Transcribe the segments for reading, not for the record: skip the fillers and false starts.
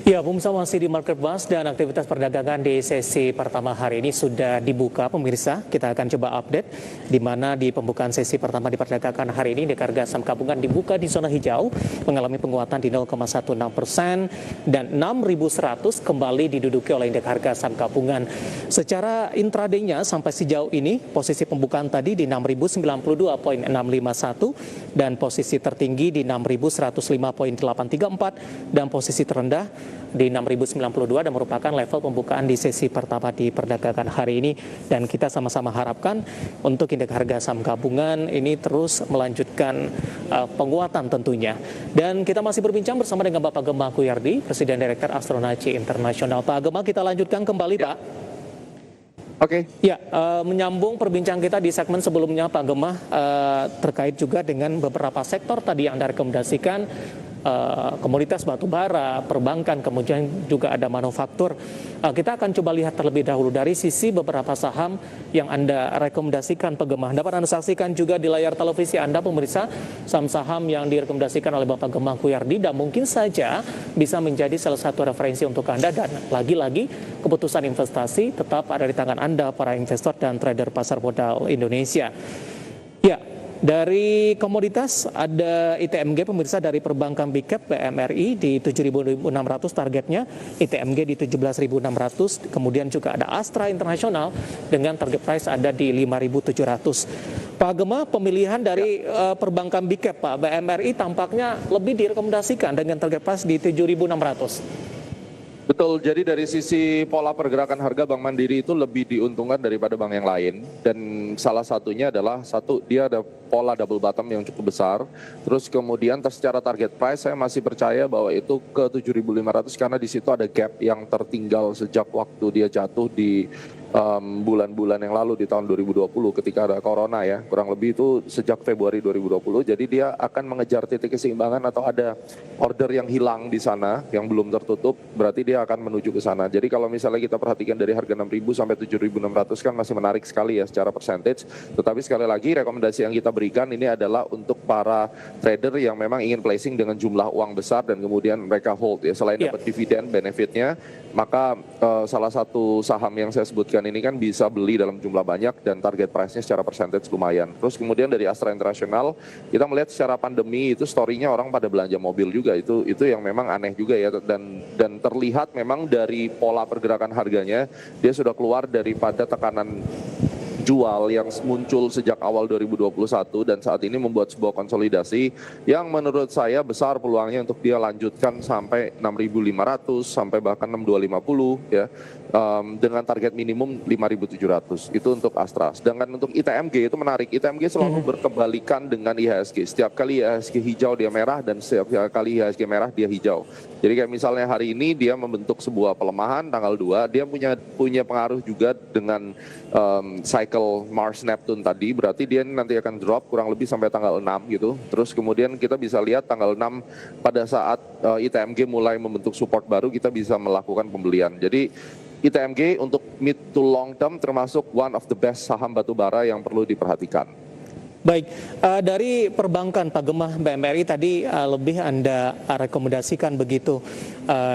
Ya, pemirsa masih di Market Bus dan aktivitas perdagangan di sesi pertama hari ini sudah dibuka, pemirsa. Kita akan coba update di mana di pembukaan sesi pertama di perdagangan hari ini indeks harga saham gabungan dibuka di zona hijau, mengalami penguatan di 0,16% dan 6.100 kembali diduduki oleh indeks harga saham gabungan. Secara intraday-nya sampai sejauh ini posisi pembukaan tadi di 6.092,651 dan posisi tertinggi di 6.105,834 dan posisi terendah di 6.092 dan merupakan level pembukaan di sesi pertama di perdagangan hari ini, dan kita sama-sama harapkan untuk indeks harga saham gabungan ini terus melanjutkan penguatan tentunya. Dan kita masih berbincang bersama dengan Bapak Gemma Kuyardi, Presiden Direktur Astronaci Internasional. Pak Gemma, kita lanjutkan kembali Pak. Oke. Ya, menyambung perbincangan kita di segmen sebelumnya Pak Gemma, terkait juga dengan beberapa sektor tadi yang Anda rekomendasikan, komoditas batu bara, perbankan, kemudian juga ada manufaktur. Kita akan coba lihat terlebih dahulu dari sisi beberapa saham yang Anda rekomendasikan Pak Gemma. Dapat Anda saksikan juga di layar televisi Anda, pemirsa, saham-saham yang direkomendasikan oleh Bapak Gemma Kuyardi dan mungkin saja bisa menjadi salah satu referensi untuk Anda. Dan lagi-lagi keputusan investasi tetap ada di tangan Anda, para investor dan trader pasar modal Indonesia. Ya, dari komoditas ada ITMG, pemirsa, dari perbankan Big Cap BMRI di 7.600 targetnya, ITMG di 17.600, kemudian juga ada Astra Internasional dengan target price ada di 5.700. Pak Gemma, pemilihan dari perbankan Big Cap Pak BMRI tampaknya lebih direkomendasikan dengan target price di 7.600. Betul, jadi dari sisi pola pergerakan harga Bank Mandiri itu lebih diuntungkan daripada bank yang lain. Dan salah satunya adalah, satu, dia ada pola double bottom yang cukup besar. Terus kemudian secara target price saya masih percaya bahwa itu ke 7.500 karena di situ ada gap yang tertinggal sejak waktu dia jatuh di bulan-bulan yang lalu di tahun 2020 ketika ada corona ya, kurang lebih itu sejak Februari 2020. Jadi dia akan mengejar titik keseimbangan atau ada order yang hilang di sana yang belum tertutup, berarti dia akan menuju ke sana. Jadi kalau misalnya kita perhatikan dari harga 6.000 sampai 7.600 kan masih menarik sekali ya secara percentage. Tetapi sekali lagi rekomendasi yang kita berikan ini adalah untuk para trader yang memang ingin placing dengan jumlah uang besar dan kemudian mereka hold ya, selain dapat dividen benefitnya, maka salah satu saham yang saya sebutkan ini kan bisa beli dalam jumlah banyak dan target price-nya secara percentage lumayan. Terus kemudian dari Astra Internasional kita melihat secara pandemi itu story-nya orang pada belanja mobil juga, itu yang memang aneh juga ya, dan terlihat memang dari pola pergerakan harganya dia sudah keluar daripada tekanan jual yang muncul sejak awal 2021 dan saat ini membuat sebuah konsolidasi yang menurut saya besar peluangnya untuk dia lanjutkan sampai 6.500 sampai bahkan 6.250 ya, dengan target minimum 5.700 itu untuk Astra. Sedangkan untuk ITMG itu menarik, ITMG selalu berkebalikan dengan IHSG. Setiap kali IHSG hijau dia merah dan setiap kali IHSG merah dia hijau. Jadi kayak misalnya hari ini dia membentuk sebuah pelemahan tanggal 2, dia punya pengaruh juga dengan cycle Mars Neptune tadi, berarti dia nanti akan drop kurang lebih sampai tanggal 6 gitu. Terus kemudian kita bisa lihat tanggal 6 pada saat ITMG mulai membentuk support baru, kita bisa melakukan pembelian. Jadi ITMG untuk mid to long term termasuk one of the best saham batubara yang perlu diperhatikan. Baik, dari perbankan Pak Gemma BMRI tadi lebih Anda rekomendasikan begitu,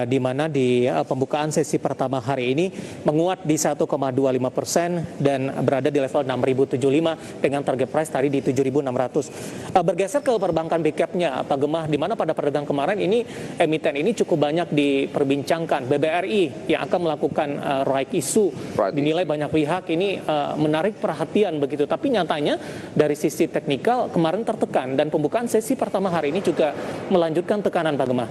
di mana di pembukaan sesi pertama hari ini menguat di 1,25% dan berada di level 6.075 dengan target price tadi di 7.600. Bergeser ke perbankan big cap-nya Pak Gemma, di mana pada perdagangan kemarin ini emiten ini cukup banyak diperbincangkan. BBRI yang akan melakukan right issue dinilai banyak pihak ini menarik perhatian begitu, tapi nyatanya dari sisi teknikal kemarin tertekan dan pembukaan sesi pertama hari ini juga melanjutkan tekanan Pak Gemma.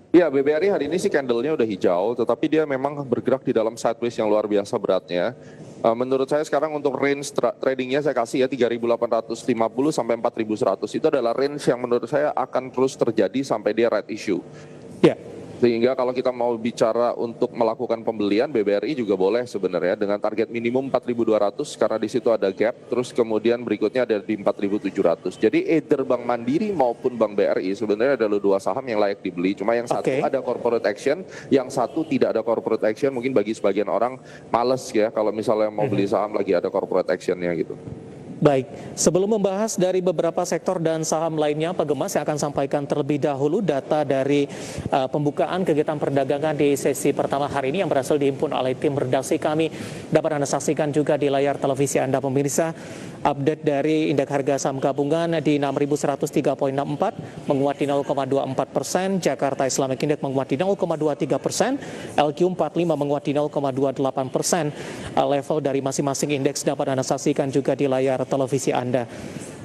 Ya, BBRI hari ini sih candle-nya udah hijau, tetapi dia memang bergerak di dalam sideways yang luar biasa beratnya. Menurut saya sekarang untuk range tradingnya saya kasih ya 3.850 sampai 4.100, itu adalah range yang menurut saya akan terus terjadi sampai dia right issue. Ya. Sehingga kalau kita mau bicara untuk melakukan pembelian, BBRI juga boleh sebenarnya dengan target minimum 4.200 karena di situ ada gap, terus kemudian berikutnya ada di 4.700. Jadi either Bank Mandiri maupun Bank BRI sebenarnya ada dua saham yang layak dibeli, cuma yang satu ada corporate action, yang satu tidak ada corporate action. Mungkin bagi sebagian orang males ya kalau misalnya mau beli saham lagi ada corporate actionnya gitu. Baik, sebelum membahas dari beberapa sektor dan saham lainnya, Pak Gema, saya akan sampaikan terlebih dahulu data dari pembukaan kegiatan perdagangan di sesi pertama hari ini yang berhasil dihimpun oleh tim redaksi kami. Dapat Anda saksikan juga di layar televisi Anda pemirsa. Update dari indeks harga saham gabungan di 6.103,64, menguat di 0,24%, Jakarta Islamic Index menguat di 0,23%, LQ45 menguat di 0,28%. Level dari masing-masing indeks dapat Anda saksikan juga di layar televisi Anda.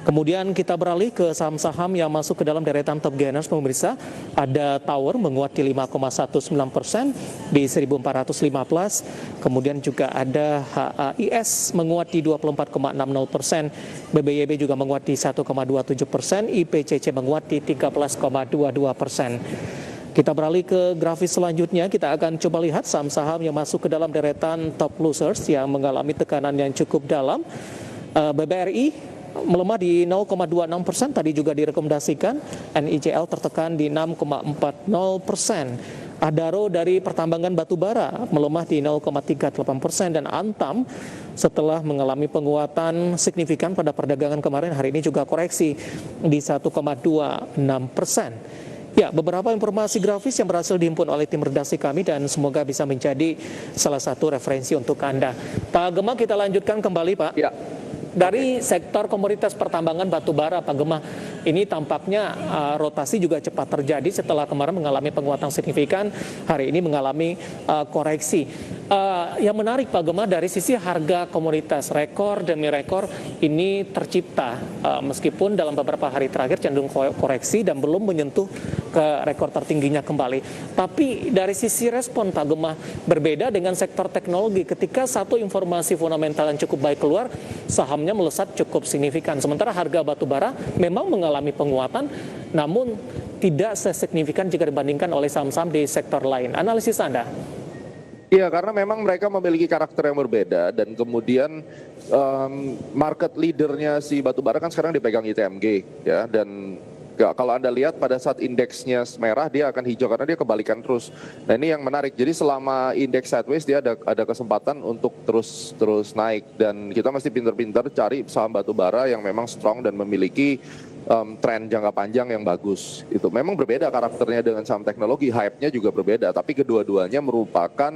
Kemudian kita beralih ke saham-saham yang masuk ke dalam deretan top gainers pemirsa. Ada Tower menguat di 5,19% di 1.415. Kemudian juga ada HAIS menguat di 24,60%. BBYB juga menguat di 1,27%. IPCC menguat di 13,22%. Kita beralih ke grafis selanjutnya, kita akan coba lihat saham-saham yang masuk ke dalam deretan top losers yang mengalami tekanan yang cukup dalam. BBRI melemah di 0,26%, tadi juga direkomendasikan. NICL tertekan di 6,40%. Adaro dari pertambangan batubara melemah di 0,38%, dan Antam setelah mengalami penguatan signifikan pada perdagangan kemarin, hari ini juga koreksi di 1,26%. Ya, beberapa informasi grafis yang berhasil dihimpun oleh tim redaksi kami dan semoga bisa menjadi salah satu referensi untuk Anda. Pak Gema, kita lanjutkan kembali, Pak. Ya. Dari sektor komoditas pertambangan batubara, Pak Gema, ini tampaknya rotasi juga cepat terjadi setelah kemarin mengalami penguatan signifikan, hari ini mengalami koreksi. Yang menarik, Pak Gema, dari sisi harga komoditas, rekor demi rekor ini tercipta meskipun dalam beberapa hari terakhir cenderung koreksi dan belum menyentuh ke rekor tertingginya kembali. Tapi dari sisi respon, Pak Gema, berbeda dengan sektor teknologi. Ketika satu informasi fundamental yang cukup baik keluar, sahamnya melesat cukup signifikan. Sementara harga batubara memang mengalami penguatan, namun tidak sesignifikan jika dibandingkan oleh saham-saham di sektor lain. Analisis Anda? Iya, karena memang mereka memiliki karakter yang berbeda, dan kemudian market leadernya si batubara kan sekarang dipegang ITMG, ya, dan kalau Anda lihat pada saat indeksnya merah, dia akan hijau karena dia kebalikan terus. Nah, ini yang menarik. Jadi selama indeks sideways, dia ada kesempatan untuk terus naik, dan kita mesti pintar-pintar cari saham batubara yang memang strong dan memiliki tren jangka panjang yang bagus. Itu memang berbeda karakternya dengan saham teknologi, hype-nya juga berbeda, tapi kedua-duanya merupakan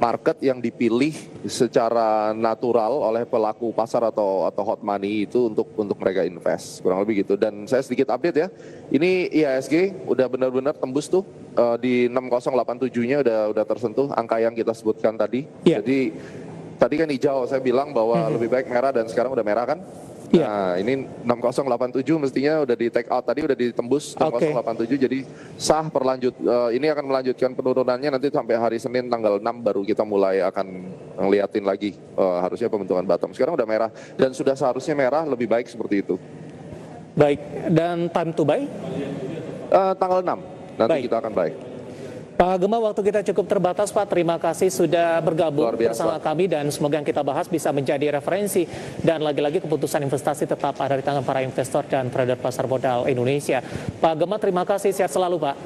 market yang dipilih secara natural oleh pelaku pasar atau hot money itu untuk mereka invest, kurang lebih gitu. Dan saya sedikit update ya, ini IHSG udah benar-benar tembus tuh di 6087-nya udah tersentuh angka yang kita sebutkan tadi. Yeah. Jadi tadi kan hijau, saya bilang bahwa lebih baik merah, dan sekarang udah merah kan. Nah, ini 6087 mestinya udah di take out tadi, udah ditembus 6087, jadi sah ini akan melanjutkan penurunannya nanti sampai hari Senin tanggal 6 baru kita mulai akan ngeliatin lagi harusnya pembentukan bottom. Sekarang udah merah dan sudah seharusnya merah, lebih baik seperti itu. Baik, dan time to buy? Tanggal 6 nanti baik. Kita akan buy. Pak Gema, waktu kita cukup terbatas, Pak. Terima kasih sudah bergabung bersama kami, dan semoga yang kita bahas bisa menjadi referensi. Dan lagi-lagi keputusan investasi tetap ada di tangan para investor dan trader pasar modal Indonesia. Pak Gema, terima kasih. Sehat selalu, Pak.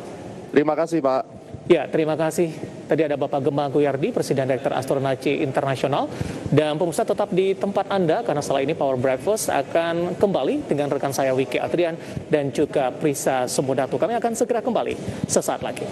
Terima kasih, Pak. Ya, terima kasih. Tadi ada Bapak Gema Guyardi, Presiden Direktur Astronaci Internasional. Dan pemirsa tetap di tempat Anda, karena setelah ini Power Breakfast akan kembali dengan rekan saya Wiki Adrian dan juga Prisa Sumudatu. Kami akan segera kembali sesaat lagi.